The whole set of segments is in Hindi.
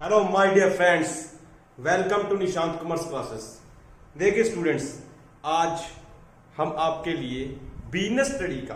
Hello my dear friends, welcome to Nishant commerce classes. देखिए स्टूडेंट्स, आज हम आपके लिए बिजनेस स्टडी का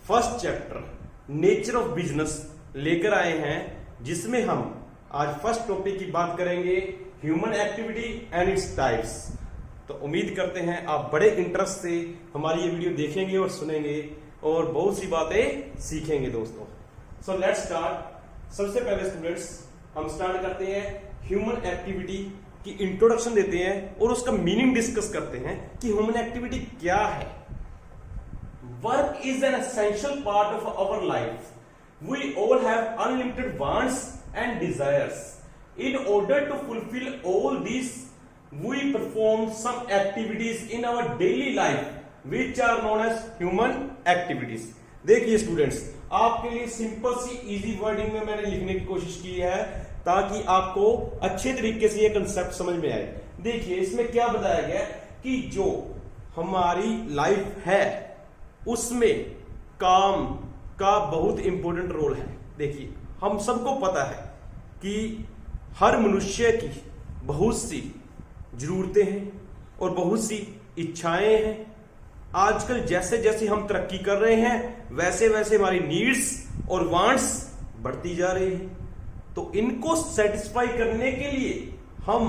first chapter nature of business लेकर आए हैं, जिसमें हम आज फर्स्ट टॉपिक की बात करेंगे human activity and its types. तो उम्मीद करते हैं आप बड़े इंटरेस्ट से हमारी ये वीडियो देखेंगे और सुनेंगे और बहुत सी बातें सीखेंगे दोस्तों। So let's start. सबसे पहले स्टूडेंट्स हम स्टार्ट करते हैं ह्यूमन एक्टिविटी की इंट्रोडक्शन देते हैं और उसका मीनिंग डिस्कस करते हैं कि ह्यूमन एक्टिविटी क्या है। Work is an essential part of our life. We all have unlimited wants and desires. In order to fulfil all this we perform some activities in our daily life which are known as human activities. देखिए स्टूडेंट्स, आपके लिए सिंपल सी इजी वर्डिंग में मैंने लिखने की कोशिश की है ताकि आपको अच्छे तरीके से ये कंसेप्ट समझ में आए। देखिए इसमें क्या बताया गया कि जो हमारी लाइफ है उसमें काम का बहुत इंपॉर्टेंट रोल है। देखिए हम सबको पता है कि हर मनुष्य की बहुत सी जरूरतें हैं और बहुत सी इच्छाएं हैं। आजकल जैसे जैसे हम तरक्की कर रहे हैं वैसे वैसे हमारी नीड्स और वांट्स बढ़ती जा रही हैं। तो इनको सेटिस्फाई करने के लिए हम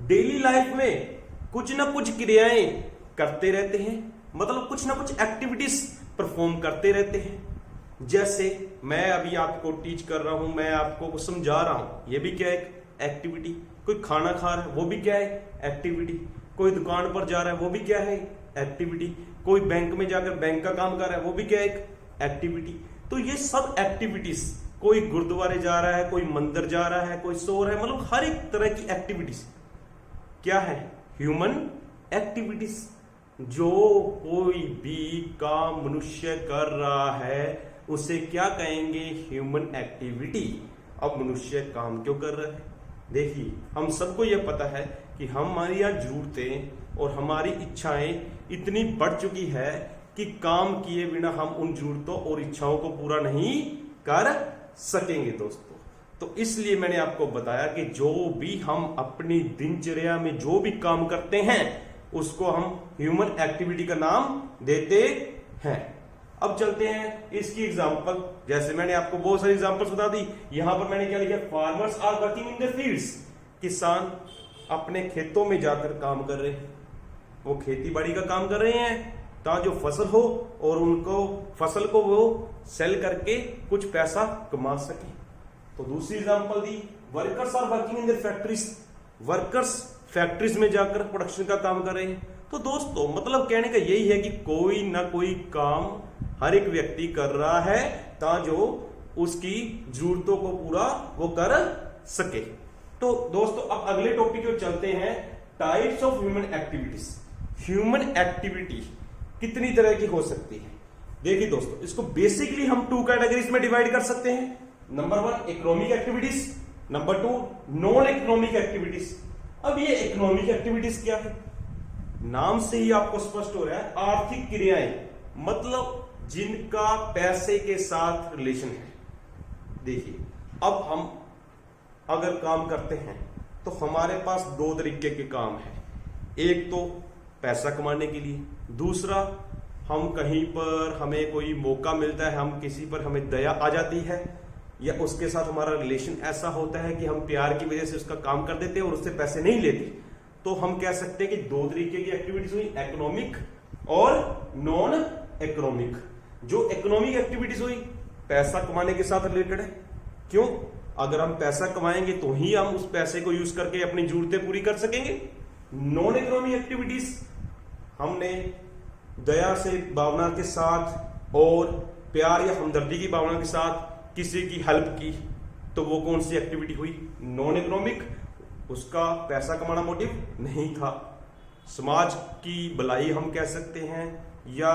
डेली लाइफ में कुछ ना कुछ क्रियाएं करते रहते हैं, मतलब कुछ ना कुछ एक्टिविटीज परफॉर्म करते रहते हैं। जैसे मैं अभी आपको टीच कर रहा हूं, मैं आपको कुछ समझा रहा हूं, ये भी क्या एक एक्टिविटी। कोई खाना खा रहा है वो भी क्या है, एक्टिविटी। कोई दुकान पर जा रहा है वो भी क्या है, एक्टिविटी। कोई बैंक में जाकर बैंक का काम कर रहा है वो भी क्या एक एक्टिविटी। तो ये सब एक्टिविटीज, कोई गुरुद्वारे जा रहा है, कोई मंदिर जा रहा है, कोई सो रहा है, मतलब हर एक तरह की एक्टिविटीज क्या है, ह्यूमन एक्टिविटीज। जो कोई भी काम मनुष्य कर रहा है उसे क्या कहेंगे, ह्यूमन एक्टिविटी। अब मनुष्य काम क्यों कर रहा है? देखिए हम सबको यह पता है कि हमारी यहाँ जरूरतें और हमारी इच्छाएं इतनी बढ़ चुकी है कि काम किए बिना हम उन जरूरतों और इच्छाओं को पूरा नहीं कर सकेंगे दोस्तों। तो इसलिए मैंने आपको बताया कि जो भी हम अपनी दिनचर्या में जो भी काम करते हैं उसको हम ह्यूमन एक्टिविटी का नाम देते हैं। अब चलते हैं इसकी एग्जांपल। जैसे मैंने आपको बहुत सारी एग्जांपल्स बता दी। यहां पर मैंने क्या लिखा, farmers are working in the fields. किसान अपने खेतों में जाकर काम कर रहे हैं, वो खेती बाड़ी का काम कर रहे हैं ताकि जो फसल हो और उनको फसल को वो सेल करके कुछ पैसा कमा सके। तो दूसरी एग्जांपल दी, workers are working in the factories. Workers factories में जाकर प्रोडक्शन का काम कर रहे हैं। तो दोस्तों मतलब कहने का यही है कि कोई ना कोई काम हर एक व्यक्ति कर रहा है ताकि जो उसकी जरूरतों को पूरा वो कर सके। तो दोस्तों अब अगले टॉपिक को चलते हैं, types of human activities. Human activity कितनी तरह की हो सकती है? देखिए दोस्तों, इसको बेसिकली हम 2 कैटेगरीज में डिवाइड कर सकते हैं। Number 1 economic activities, number 2 non economic activities. अब ये इकोनॉमिक एक्टिविटीज क्या है? नाम से ही आपको स्पष्ट हो रहा है, आर्थिक क्रियाएं, मतलब जिनका पैसे के साथ रिलेशन है। देखिए अब हम अगर काम करते हैं तो हमारे पास 2 तरीके के काम है। एक तो पैसा कमाने के लिए, दूसरा हम कहीं पर हमें कोई मौका मिलता है, हम किसी पर हमें दया आ जाती है या उसके साथ हमारा रिलेशन ऐसा होता है कि हम प्यार की वजह से उसका काम कर देते हैं और उससे पैसे नहीं लेते, तो हम कह सकते हैं कि 2 तरीके की एक्टिविटीज हुई, इकोनॉमिक और नॉन इकोनॉमिक। जो इकोनॉमिक एक्टिविटीज हुई पैसा कमाने के साथ रिलेटेड है। क्यों? अगर हम पैसा कमाएंगे तो ही हम उस पैसे को यूज करके अपनी जरूरतें पूरी कर सकेंगे। नॉन इकोनॉमिक एक्टिविटीज, हमने दया से भावना के साथ और प्यार या हमदर्दी की भावना के साथ किसी की हेल्प की, तो वो कौन सी एक्टिविटी हुई, नॉन इकोनॉमिक। उसका पैसा कमाना मोटिव नहीं था, समाज की भलाई हम कह सकते हैं या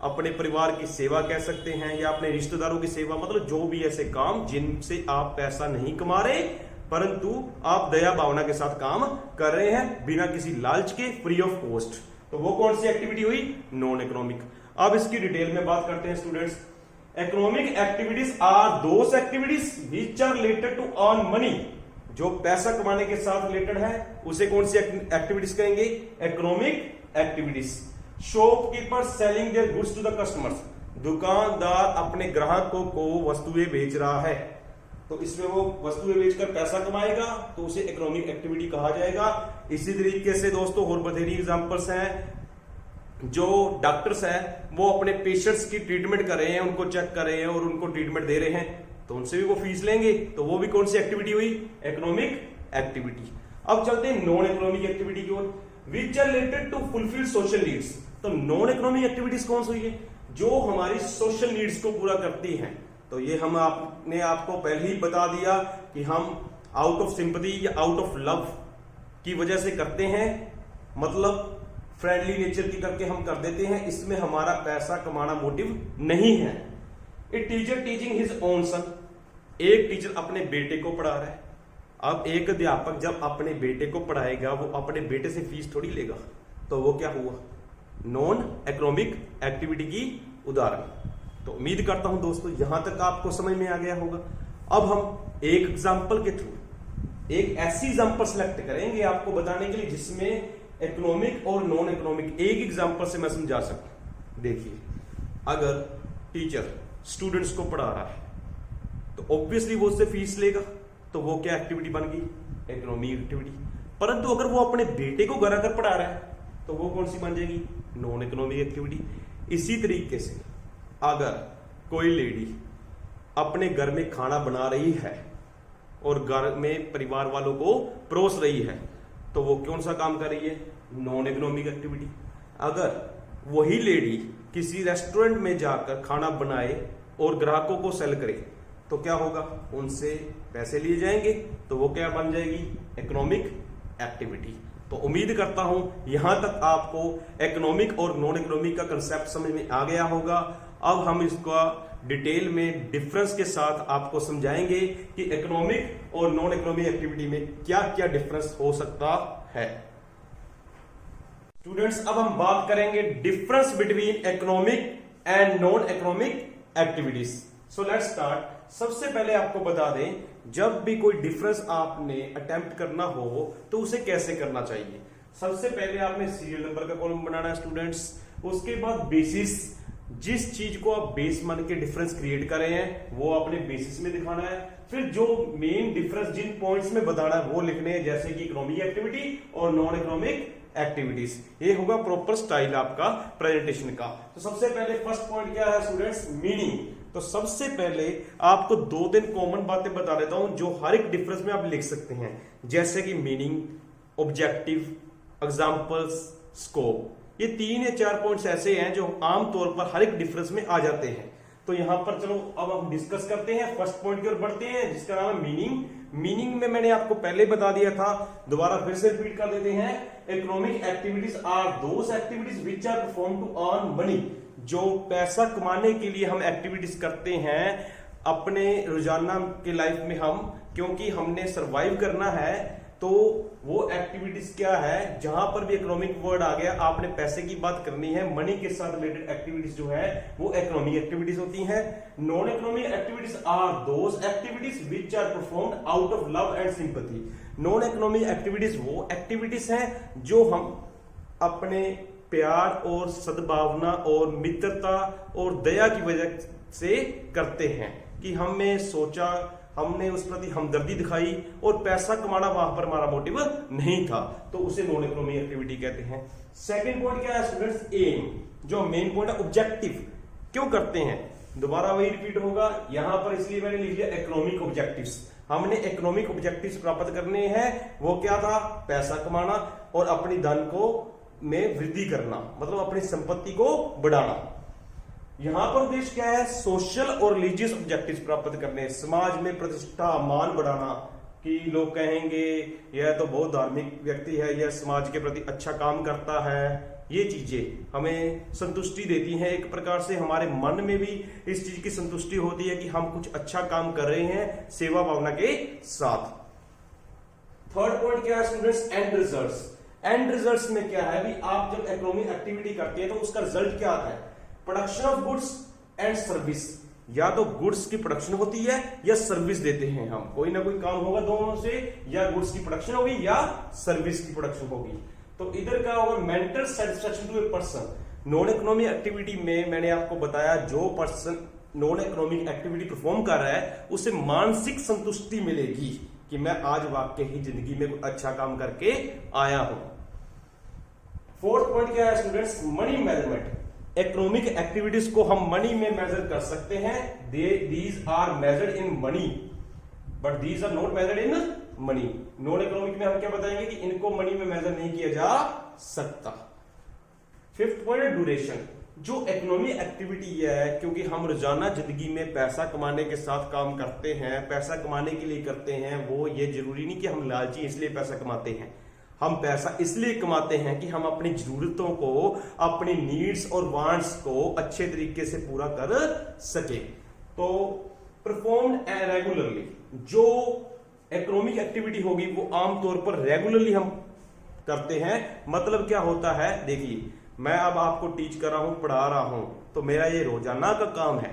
अपने परिवार की सेवा कह सकते हैं या अपने रिश्तेदारों की सेवा, मतलब जो भी ऐसे काम जिनसे आप पैसा नहीं कमा रहे परंतु आप दया भावना के साथ काम कर रहे हैं बिना किसी लालच के, फ्री ऑफ कॉस्ट, तो वो कौन सी एक्टिविटी हुई, नॉन इकोनॉमिक। अब इसकी डिटेल में बात करते हैं students. Economic activities are those activities which are related to earn money जो पैसा कमाने के साथ रिलेटेड है उसे कौन सी एक्टिविटीज कहेंगे? Economic activities. Shopkeeper selling their goods to the customers, दुकानदार अपने ग्राहकों को वस्तुएं बेच रहा है, तो इसमें वो वस्तुएं बेचकर पैसा कमाएगा, तो उसे इकोनॉमिक एक्टिविटी कहा जाएगा। इसी तरीके से दोस्तों और बथेरी एग्जांपल्स हैं। जो डॉक्टर्स हैं वो अपने पेशेंट्स की ट्रीटमेंट कर रहे हैं, उनको चेक कर रहे हैं और उनको ट्रीटमेंट दे रहे हैं, तो उनसे भी वो फीस लेंगे, तो वो भी कौन सी एक्टिविटी हुई? Economic activity. अब चलते हैं नॉन इकोनॉमिक एक्टिविटी की ओर, which are related to fulfil social needs. तो नॉन इकोनॉमिक एक्टिविटीज कौन सी है? जो हमारी सोशल नीड्स को पूरा करती हैं। तो ये हम आपने आपको पहले ही बता दिया कि हम आउट ऑफ सिंपैथी या आउट ऑफ लव की वजह से करते हैं, मतलब फ्रेंडली नेचर की करके हम कर देते हैं, इसमें हमारा पैसा कमाना मोटिव नहीं है। A teacher teaching his own सन, एक टीचर अपने बेटे को पढ़ा रहा है। अब एक अध्यापक जब अपने बेटे को पढ़ाएगा वो अपने बेटे से फीस थोड़ी लेगा, तो वो क्या हुआ? नॉन इकोनॉमिक एक्टिविटी की उदाहरण। तो उम्मीद करता हूं दोस्तों यहां तक आपको समझ में आ गया होगा। अब हम एक एग्जांपल के थ्रू एक ऐसी एग्जांपल सेलेक्ट करेंगे आपको बताने के लिए जिसमें इकोनॉमिक और नॉन इकोनॉमिक एक एग्जांपल से मैं समझा सकूं। देखिए, अगर टीचर स्टूडेंट्स को पढ़ा रहा है तो ऑब्वियसली वो उससे फीस लेगा, तो वो क्या एक्टिविटी बन गई? Economic activity. परंतु अगर वो अपने बेटे को घर आकर पढ़ा रहा है तो वो कौन सी बन जाएगी? Non economic activity. इसी तरीके से अगर कोई लेडी अपने घर में खाना बना रही है और घर में परिवार वालों को परोस रही है, तो वो कौन सा काम कर रही है? Non economic activity. अगर वही लेडी किसी रेस्टोरेंट में जाकर खाना बनाए और ग्राहकों को सेल करे, तो क्या होगा? उनसे पैसे लिए जाएंगे, तो वो क्या बन जाएगी? Economic activity. तो उम्मीद करता हूं यहां तक आपको इकोनॉमिक और नॉन इकोनॉमिक का कंसेप्ट समझ में आ गया होगा। अब हम इसका डिटेल में डिफरेंस के साथ आपको समझाएंगे कि इकोनॉमिक और नॉन इकोनॉमिक एक्टिविटी में क्या क्या डिफरेंस हो सकता है। स्टूडेंट्स, अब हम बात करेंगे difference between economic and non economic activities. So let's start. सबसे पहले आपको बता दें, जब भी कोई डिफरेंस आपने अटेम्प्ट करना हो तो उसे कैसे करना चाहिए। सबसे पहले आपने सीरियल नंबर का कॉलम बनाना है स्टूडेंट्स। उसके बाद बेसिस, जिस चीज को आप बेस मान के डिफरेंस क्रिएट कर रहे हैं वो आपने बेसिस में दिखाना है। फिर जो मेन डिफरेंस जिन पॉइंट्स में बताना है वो लिखने हैं, जैसे कि इकोनॉमिक एक्टिविटी और नॉन इकोनॉमिक एक्टिविटीज। ये होगा प्रॉपर स्टाइल आपका प्रेजेंटेशन का। तो सबसे पहले फर्स्ट पॉइंट क्या है स्टूडेंट्स? मीनिंग। तो सबसे पहले आपको 2-3 कॉमन बातें बता देता हूं जो हर एक डिफरेंस में आप लिख सकते हैं, जैसे कि मीनिंग, ऑब्जेक्टिव, एग्जांपल्स, स्कोप। ये 3 या 4 पॉइंट्स ऐसे हैं जो आमतौर पर हर एक डिफरेंस में आ जाते हैं। तो यहां पर चलो अब हम डिस्कस करते हैं, फर्स्ट पॉइंट की ओर बढ़ते हैं जिसका नाम है मीनिंग। मीनिंग में मैंने आपको पहले बता दिया था, दोबारा फिर से रिपीट कर देते हैं। Economic activities are those activities which are perform to earn money. जो पैसा कमाने के लिए हम एक्टिविटीज करते हैं अपने रोजाना के लाइफ में, हम क्योंकि हमने सरवाइव करना है, तो वो एक्टिविटीज क्या है? जहां पर भी इकोनॉमिक वर्ड आ गया आपने पैसे की बात करनी है, मनी के साथ रिलेटेड एक्टिविटीज जो है वो इकोनॉमिक एक्टिविटीज होती हैं। Non economic activities are those activities which are performed out of love and sympathy. Non economic activities वो एक्टिविटीज हैं जो हम अपने प्यार और सद्भावना और मित्रता और दया की वजह से करते हैं, कि हमने सोचा, हमने उस प्रति हमदर्दी दिखाई और पैसा कमाना वहां पर हमारा मोटिव नहीं था, तो उसे नॉन इकोनॉमिक एक्टिविटी कहते हैं। सेकंड पॉइंट क्या है स्टूडेंट्स? एम। जो मेन पॉइंट है ऑब्जेक्टिव, क्यों करते हैं? दोबारा वही रिपीट होगा यहां पर, इसलिए मैंने लिख दिया इकोनॉमिक ऑब्जेक्टिव्स। हमने इकोनॉमिक ऑब्जेक्टिव्स प्राप्त करने हैं, वो क्या था? पैसा कमाना और अपनी धन को में वृद्धि करना, मतलब अपनी संपत्ति को बढ़ाना। यहां पर उद्देश्य क्या है? सोशल और रिलीजियस ऑब्जेक्टिव्स प्राप्त करने, समाज में प्रतिष्ठा, मान बढ़ाना, कि लोग कहेंगे यह तो बहुत धार्मिक व्यक्ति है, यह समाज के प्रति अच्छा काम करता है। ये चीजें हमें संतुष्टि देती हैं, एक प्रकार से हमारे मन में भी इस चीज की संतुष्टि होती है कि हम कुछ अच्छा काम कर रहे हैं सेवा भावना के साथ। थर्ड पॉइंट क्या है students? And results. And results में क्या है? भी आप जब इकोनॉमिक एक्टिविटी करते हैं तो उसका रिजल्ट क्या आता है? Production of goods and service, या तो गुड्स की प्रोडक्शन होती है या सर्विस देते हैं हम, कोई ना कोई काम होगा दोनों से, या गुड्स की प्रोडक्शन होगी या सर्विस की प्रोडक्शन होगी। तो इधर का होगा mental satisfaction to a person. Non economic activity में मैंने आपको बताया जो person non economic activity perform कर रहा है उसे मानसिक संतुष्टि मिलेगी कि मैं आज वाकई ही जिंदगी में कुछ अच्छा काम करके आया हूं। फोर्थ पॉइंट क्या है students, money measurement. Economic activities को हम मनी में मेजर कर सकते हैं। These are measured in money but these are not measured in money. Non economic में हम क्या बताएंगे कि इनको मनी में मेजर नहीं किया जा सकता। Fifth point duration. जो इकोनॉमिक एक्टिविटी है, क्योंकि हम रोजाना जिंदगी में पैसा कमाने के साथ काम करते हैं, पैसा कमाने के लिए करते हैं, वो ये जरूरी नहीं कि हम लालची इसलिए पैसा कमाते हैं। हम पैसा इसलिए कमाते हैं कि हम अपनी जरूरतों को, अपनी नीड्स और वांट्स को अच्छे तरीके से पूरा कर सके। तो परफॉर्म्ड रेगुलरली, जो इकोनॉमिक एक्टिविटी होगी वो आमतौर पर रेगुलरली हम करते हैं। मतलब क्या होता है, देखिए मैं अब आपको टीच कर रहा हूं, पढ़ा रहा हूं, तो मेरा ये रोजाना का काम है,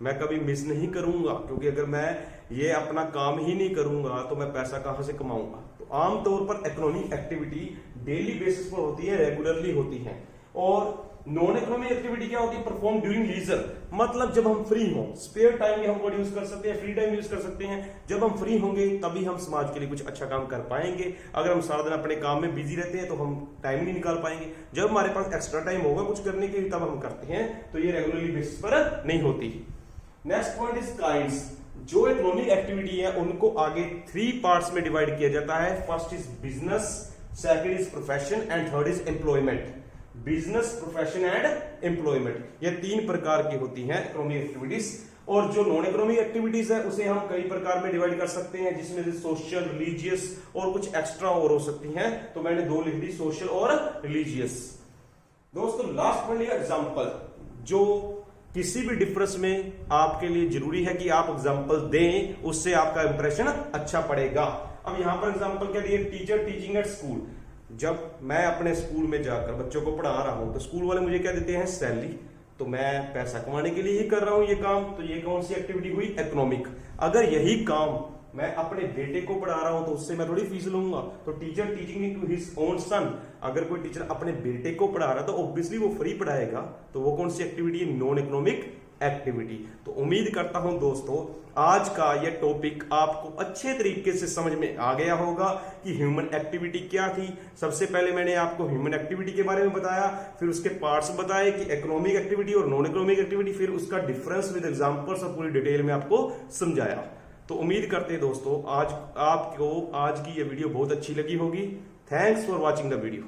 मैं कभी मिस नहीं करूंगा, क्योंकि अगर मैं ये अपना काम ही नहीं करूंगा तो मैं पैसा कहां से कमाऊंगा। तो आमतौर पर इकोनॉमिक एक्टिविटी डेली बेसिस पर होती है, रेगुलरली होती है। और नॉन इकोनॉमिक एक्टिविटी क्या होती है, परफॉर्म ड्यूरिंग लीजर, मतलब जब हम फ्री हों, स्पेयर टाइम भी हम वर्ड यूज कर सकते हैं, फ्री टाइम यूज कर सकते हैं। जब हम फ्री होंगे तभी हम समाज के लिए कुछ अच्छा काम कर पाएंगे। अगर हम सारा दिन अपने काम में बिजी रहते हैं तो हम टाइम नहीं निकाल पाएंगे। जब हमारे पास एक्स्ट्रा टाइम होगा कुछ करने के लिए तब हम करते हैं, तो ये रेगुलरली बेसिस पर नहीं होती। Next point is kinds. जो इकोनॉमिक एक्टिविटी है उनको आगे 3 पार्ट्स में डिवाइड किया जाता है। First is business, second is profession and third is employment. Business, profession and employment, ये 3 प्रकार की होती हैं इकोनॉमिक एक्टिविटीज। और जो नॉन इकोनॉमिक एक्टिविटीज है उसे हम कई प्रकार में डिवाइड कर सकते हैं, जिसमें से सोशल, रिलीजियस और कुछ एक्स्ट्रा और हो सकती हैं। तो मैंने 2 लिख दी, सोशल और रिलीजियस। दोस्तों लास्ट पॉइंट एग्जाम्पल, जो किसी भी डिफरेंस में आपके लिए जरूरी है कि आप एग्जाम्पल दें, उससे आपका इंप्रेशन अच्छा पड़ेगा। अब यहां पर एग्जाम्पल क्या दिए, टीचर टीचिंग एट स्कूल। जब मैं अपने स्कूल में जाकर बच्चों को पढ़ा रहा हूं तो स्कूल वाले मुझे क्या देते हैं, सैलरी। तो मैं पैसा कमाने के लिए ही कर रहा हूं ये काम, तो ये कौन सी एक्टिविटी हुई, इकोनॉमिक। अगर यही काम मैं अपने बेटे को पढ़ा रहा हूं तो उससे मैं थोड़ी फीस लूंगा। तो teacher teaching to his own son, अगर कोई टीचर अपने बेटे को पढ़ा रहा है तो ऑब्वियसली वो फ्री पढ़ाएगा। तो वो कौन सी एक्टिविटी है, नॉन इकोनॉमिक एक्टिविटी। तो उम्मीद करता हूं दोस्तों आज का यह टॉपिक आपको अच्छे तरीके से समझ में आ गया होगा कि ह्यूमन एक्टिविटी क्या थी। सबसे पहले मैंने आपको ह्यूमन एक्टिविटी के बारे में बताया, फिर उसके पार्ट्स बताए कि इकोनॉमिक एक्टिविटी और नॉन इकोनॉमिक एक्टिविटी, फिर उसका डिफरेंस विद एग्जांपल्स और पूरी डिटेल में आपको समझाया। तो उम्मीद करते हैं दोस्तों आज आपको आज की यह वीडियो बहुत अच्छी लगी होगी। Thanks for watching the video.